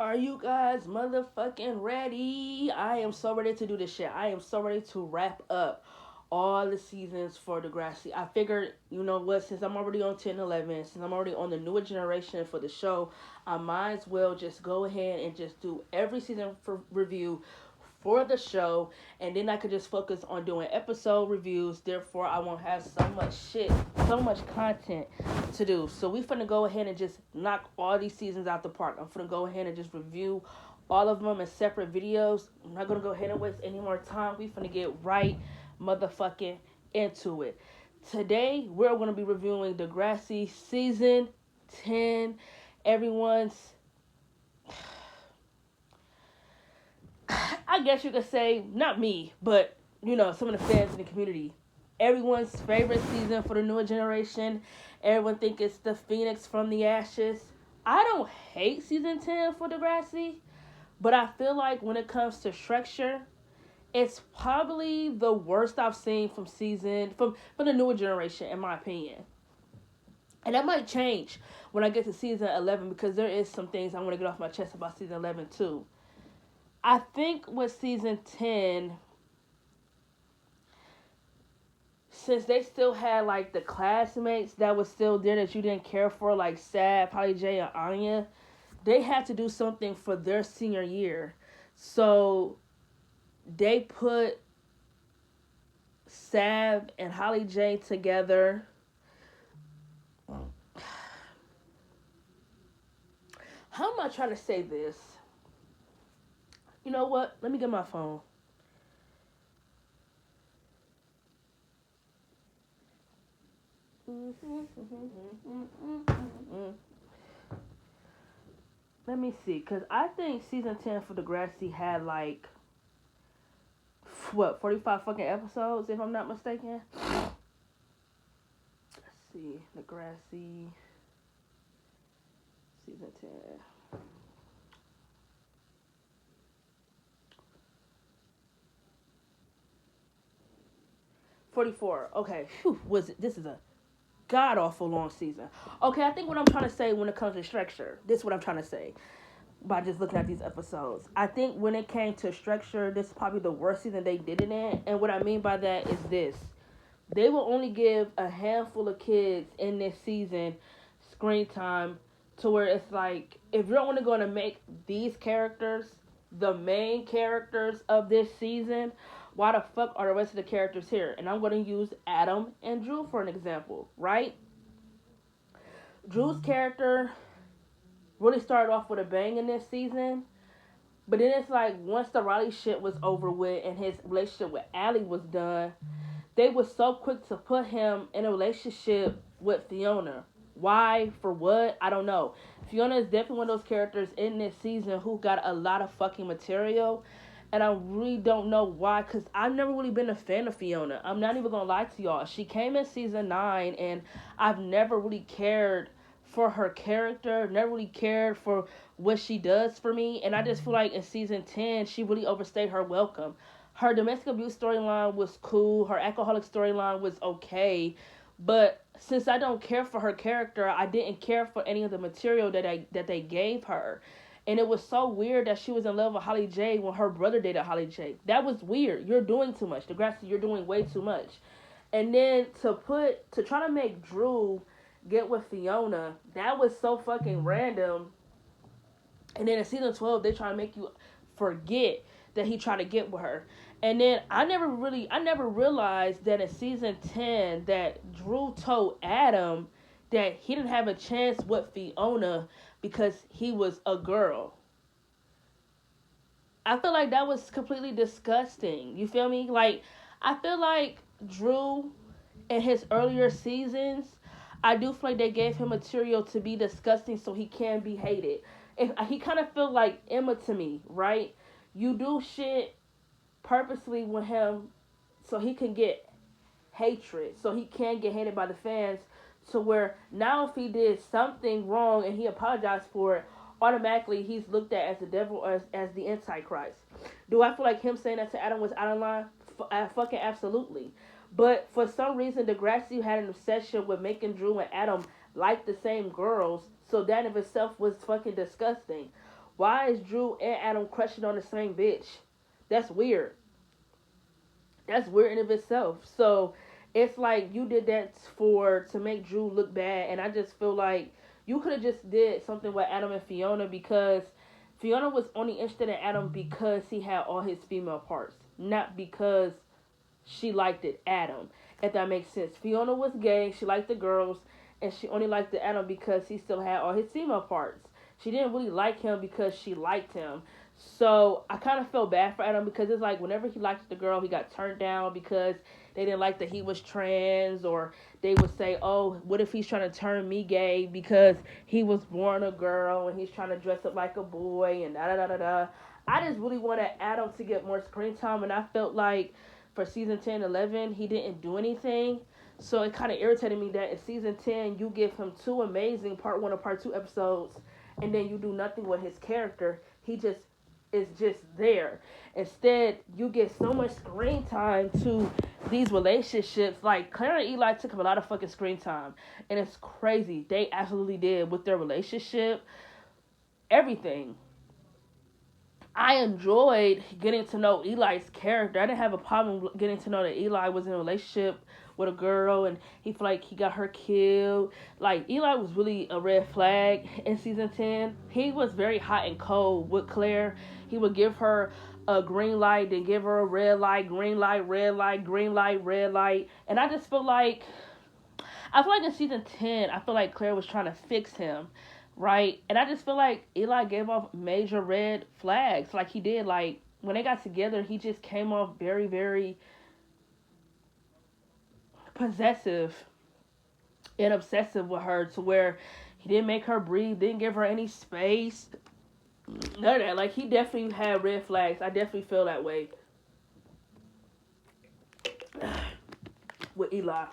Are you guys motherfucking ready? I am so ready to do this shit. I am so ready to wrap up all the seasons for Degrassi. I figured, you know what, since I'm already on 10, 11, since I'm already on the newer generation for the show, I might as well just go ahead and just do every season for review for the show, and then I could just focus on doing episode reviews. Therefore, I won't have so much shit, so much content to do. So we finna go ahead and just knock all these seasons out the park. I'm finna go ahead and just review all of them in separate videos. I'm not gonna go ahead and waste any more time. We finna get right motherfucking into it. Today, we're gonna be reviewing Degrassi season 10. Everyone's, I guess you could say, not me, but you know, some of the fans in the community. Everyone's favorite season for the newer generation. Everyone think it's the Phoenix from the ashes. I don't hate season 10 for Degrassi, but I feel like when it comes to structure, it's probably the worst I've seen from the newer generation, in my opinion. And that might change when I get to season 11, because there is some things I want to get off my chest about season 11 too. I think with season 10, since they still had like the classmates that was still there that you didn't care for, like Sad, Polly J, and Anya, they had to do something for their senior year. So they put Sav and Holly J together. How am I trying to say this? You know what? Let me get my phone. Let me see, because I think season 10 for Degrassi had like, what, 45 fucking episodes, if I'm not mistaken? Let's see, Degrassi, season 10. 44. Okay, whew, this is a god awful long season. Okay, I think what I'm trying to say when it comes to structure, this is what I'm trying to say by just looking at these episodes. I think when it came to structure, this is probably the worst season they did it in. And what I mean by that is this: they will only give a handful of kids in this season screen time, to where it's like, if you're only going to make these characters the main characters of this season, why the fuck are the rest of the characters here? And I'm going to use Adam and Drew for an example, right? Drew's character really started off with a bang in this season, but then it's like, once the Riley shit was over with and his relationship with Allie was done, they were so quick to put him in a relationship with Fiona. Why? For what? I don't know. Fiona is definitely one of those characters in this season who got a lot of fucking material. And I really don't know why, because I've never really been a fan of Fiona. I'm not even going to lie to y'all. She came in season 9, and I've never really cared for her character, never really cared for what she does for me. And I just feel like in season 10, she really overstayed her welcome. Her domestic abuse storyline was cool. Her alcoholic storyline was okay. But since I don't care for her character, I didn't care for any of the material that they gave her. And it was so weird that she was in love with Holly J when her brother dated Holly J. That was weird. You're doing too much. Degrassi, you're doing way too much. And then to try to make Drew get with Fiona, that was so fucking random. And then in season 12, they try to make you forget that he tried to get with her. And then I never realized that in season 10 that Drew told Adam that he didn't have a chance with Fiona because he was a girl. I feel like that was completely disgusting. You feel me? Like, I feel like Drew in his earlier seasons, I do feel like they gave him material to be disgusting so he can be hated. He kind of feel like Emma to me, right? You do shit purposely with him so he can get hatred, so he can get hated by the fans, to where now if he did something wrong and he apologized for it, automatically he's looked at as the devil or as the antichrist. Do I feel like him saying that to Adam was out of line? Fucking absolutely. But for some reason, Degrassi had an obsession with making Drew and Adam like the same girls, so that of itself was fucking disgusting. Why is Drew and Adam crushing on the same bitch? That's weird. That's weird in of itself. So it's like you did that for to make Drew look bad, and I just feel like you could have just did something with Adam and Fiona, because Fiona was only interested in Adam because he had all his female parts, not because she liked it Adam. If that makes sense. Fiona was gay. She liked the girls, and she only liked the Adam because he still had all his female parts. She didn't really like him because she liked him. So I kind of felt bad for Adam, because it's like whenever he liked the girl, he got turned down because they didn't like that he was trans, or they would say, "Oh, what if he's trying to turn me gay because he was born a girl and he's trying to dress up like a boy and da da da da da." I just really wanted Adam to get more screen time, and I felt like for season 10, 11, he didn't do anything. So it kind of irritated me that in season 10, you give him two amazing part 1 or part 2 episodes, and then you do nothing with his character. He just is just there. Instead, you get so much screen time to these relationships. Like, Claire and Eli took up a lot of fucking screen time, and it's crazy. They absolutely did with their relationship, everything. I enjoyed getting to know Eli's character. I didn't have a problem getting to know that Eli was in a relationship with a girl, and he felt like he got her killed. Like, Eli was really a red flag in season 10. He was very hot and cold with Claire. He would give her a green light, then give her a red light, green light, red light, green light, red light. And I feel like in season 10, I feel like Claire was trying to fix him, right? And I just feel like Eli gave off major red flags, like he did. Like, when they got together, he just came off very, very possessive and obsessive with her, to where he didn't make her breathe, didn't give her any space. None of that. Like, he definitely had red flags. I definitely feel that way with Eli.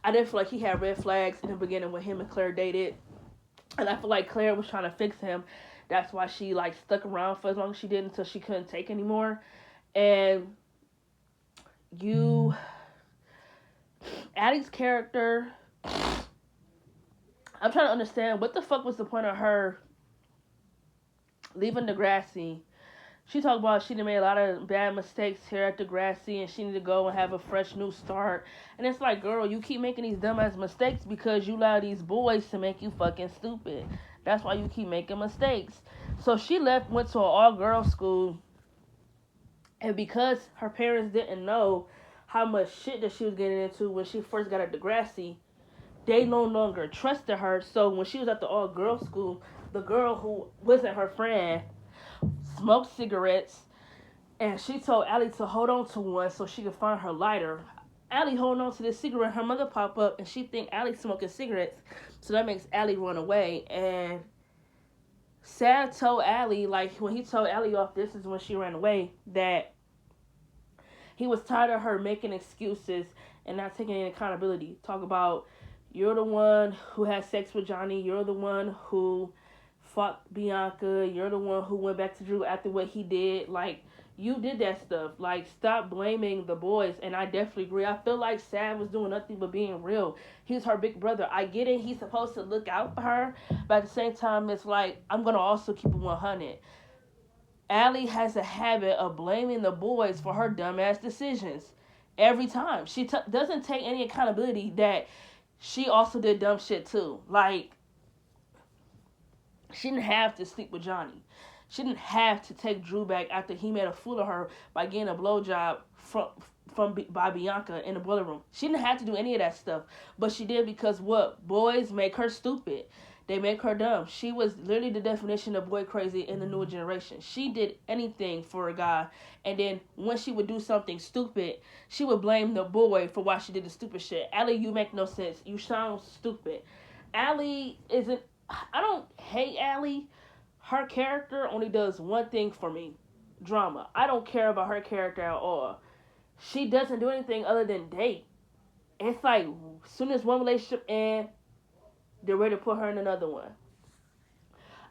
I didn't feel like he had red flags in the beginning when him and Claire dated. And I feel like Claire was trying to fix him. That's why she, like, stuck around for as long as she did, until she couldn't take anymore. And Addie's character, I'm trying to understand what the fuck was the point of her leaving Degrassi. She talked about she made a lot of bad mistakes here at Degrassi, and she needed to go and have a fresh new start. And it's like, girl, you keep making these dumbass mistakes because you allow these boys to make you fucking stupid. That's why you keep making mistakes. So she left, went to an all-girls school, and because her parents didn't know how much shit that she was getting into when she first got at Degrassi, they no longer trusted her. So when she was at the all-girls school, the girl who wasn't her friend smoked cigarettes, and she told Allie to hold on to one so she could find her lighter. Allie holding on to this cigarette, her mother pop up, and she think Allie smoking cigarettes, so that makes Allie run away. And Sad told Allie, like, when he told Allie off, this is when she ran away, that he was tired of her making excuses and not taking any accountability. Talk about, you're the one who had sex with Johnny, you're the one who fought Bianca, you're the one who went back to Drew after what he did. Like, you did that stuff. Like, stop blaming the boys. And I definitely agree. I feel like Sad was doing nothing but being real. He's her big brother. I get it. He's supposed to look out for her. But at the same time, it's like, I'm going to also keep it 100. Allie has a habit of blaming the boys for her dumbass decisions. Every time. She doesn't take any accountability that she also did dumb shit too. Like, she didn't have to sleep with Johnny. She didn't have to take Drew back after he made a fool of her by getting a blowjob by Bianca in the boiler room. She didn't have to do any of that stuff, but she did, because what? Boys make her stupid. They make her dumb. She was literally the definition of boy crazy in the newer generation. She did anything for a guy, and then when she would do something stupid, she would blame the boy for why she did the stupid shit. Allie, you make no sense. You sound stupid. Allie isn't... I don't hate Allie. Her character only does one thing for me. Drama. I don't care about her character at all. She doesn't do anything other than date. It's like, as soon as one relationship ends, they're ready to put her in another one.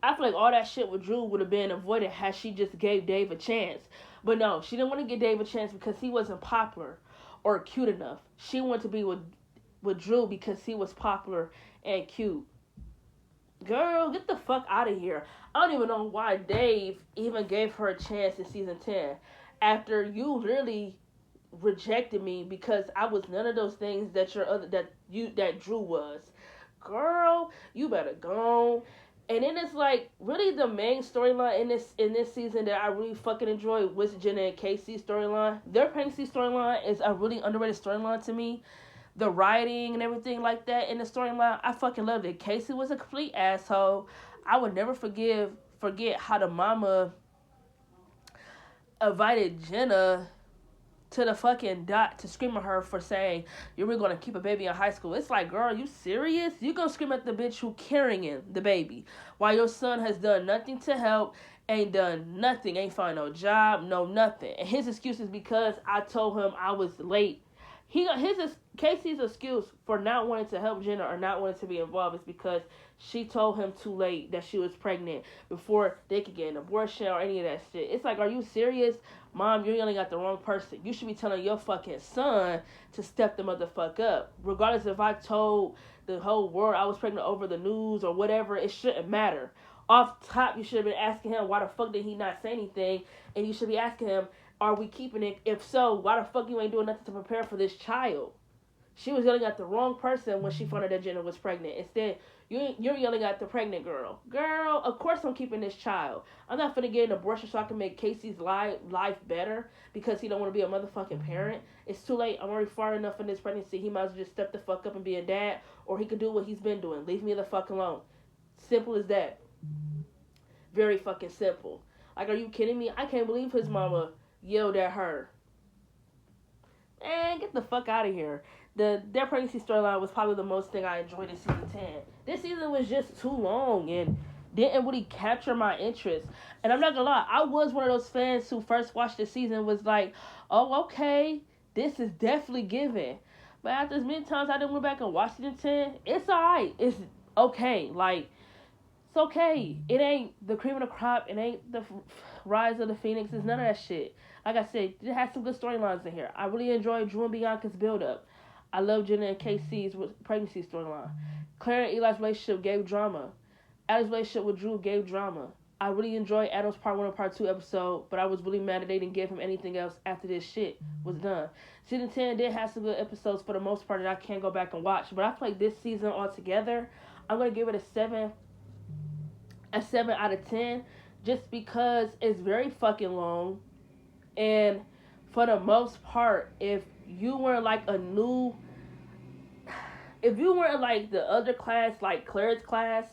I feel like all that shit with Drew would have been avoided had she just gave Dave a chance. But no, she didn't want to give Dave a chance because he wasn't popular or cute enough. She wanted to be with Drew because he was popular and cute. Girl, get the fuck out of here. I don't even know why Dave even gave her a chance in season 10 after you really rejected me because I was none of those things that Drew was. Girl, you better go. And then it's like really the main storyline in this season that I really fucking enjoy was Jenna and Casey's storyline. Their pregnancy storyline is a really underrated storyline to me. The writing and everything like that in the storyline, I fucking loved it. Casey was a complete asshole. I would never forget how the mama invited Jenna to the fucking dot to scream at her for saying you were gonna keep a baby in high school. It's like, girl, you serious? You gonna scream at the bitch who carrying the baby while your son has done nothing to help, ain't done nothing, ain't find no job, no nothing. And his excuse is because I told him I was late. Casey's excuse for not wanting to help Jenna or not wanting to be involved is because she told him too late that she was pregnant before they could get an abortion or any of that shit. It's like, are you serious? Mom, you're yelling at the wrong person. You should be telling your fucking son to step the motherfucker up. Regardless if I told the whole world I was pregnant over the news or whatever, it shouldn't matter. Off top, you should have been asking him why the fuck did he not say anything, and you should be asking him, are we keeping it? If so, why the fuck you ain't doing nothing to prepare for this child? She was yelling at the wrong person when she found out that Jenna was pregnant. Instead, you're yelling at the pregnant girl. Girl, of course I'm keeping this child. I'm not finna get an abortion so I can make Casey's life better because he don't want to be a motherfucking parent. It's too late. I'm already far enough in this pregnancy. He might as well just step the fuck up and be a dad, or he could do what he's been doing. Leave me the fuck alone. Simple as that. Very fucking simple. Like, are you kidding me? I can't believe his mama yelled at her. Man, get the fuck out of here. Their pregnancy storyline was probably the most thing I enjoyed in season 10. This season was just too long and didn't really capture my interest. And I'm not gonna lie, I was one of those fans who first watched the season was like, oh, okay, this is definitely given. But after as many times I didn't go back and watch season 10, it's alright. It's okay. Like, it's okay. It ain't the cream of the crop. It ain't the rise of the phoenix. It's none of that shit. Like I said, it has some good storylines in here. I really enjoyed Drew and Bianca's build-up. I love Jenna and KC's pregnancy storyline. Claire and Eli's relationship gave drama. Adam's relationship with Drew gave drama. I really enjoyed Adam's part 1 and part 2 episode, but I was really mad that they didn't give him anything else after this shit was done. Season 10 did have some good episodes for the most part that I can't go back and watch, but I feel like this season altogether, I'm going to give it a 7 out of 10 just because it's very fucking long. And for the most part, if you weren't like the other class, like Claire's class,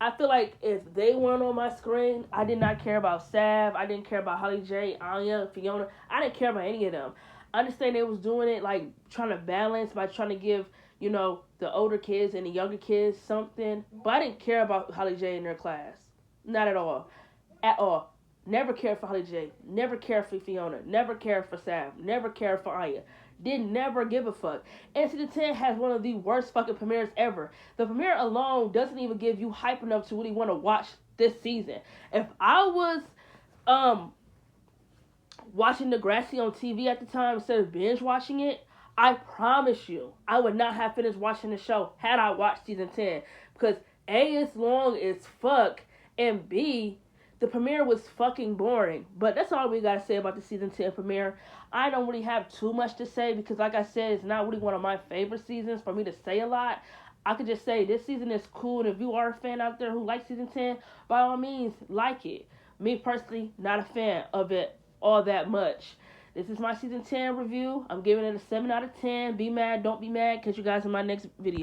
I feel like if they weren't on my screen, I did not care about Sav, I didn't care about Holly J, Anya, Fiona, I didn't care about any of them. I understand they was doing it like trying to balance by trying to give, the older kids and the younger kids something, but I didn't care about Holly J in their class. Not at all. At all. Never cared for Holly J. Never cared for Fiona. Never cared for Sav. Never cared for Aya. Did never give a fuck. And Season 10 has one of the worst fucking premieres ever. The premiere alone doesn't even give you hype enough to really want to watch this season. If I was watching Degrassi on TV at the time instead of binge watching it, I promise you, I would not have finished watching the show had I watched Season 10. Because A, it's long as fuck, and B, the premiere was fucking boring. But that's all we gotta say about the season 10 premiere. I don't really have too much to say because, like I said, it's not really one of my favorite seasons for me to say a lot. I could just say this season is cool, and if you are a fan out there who likes season 10, by all means, like it. Me personally, not a fan of it all that much. This is my season 10 review. I'm giving it a 7 out of 10. Be mad, don't be mad, catch you guys in my next video.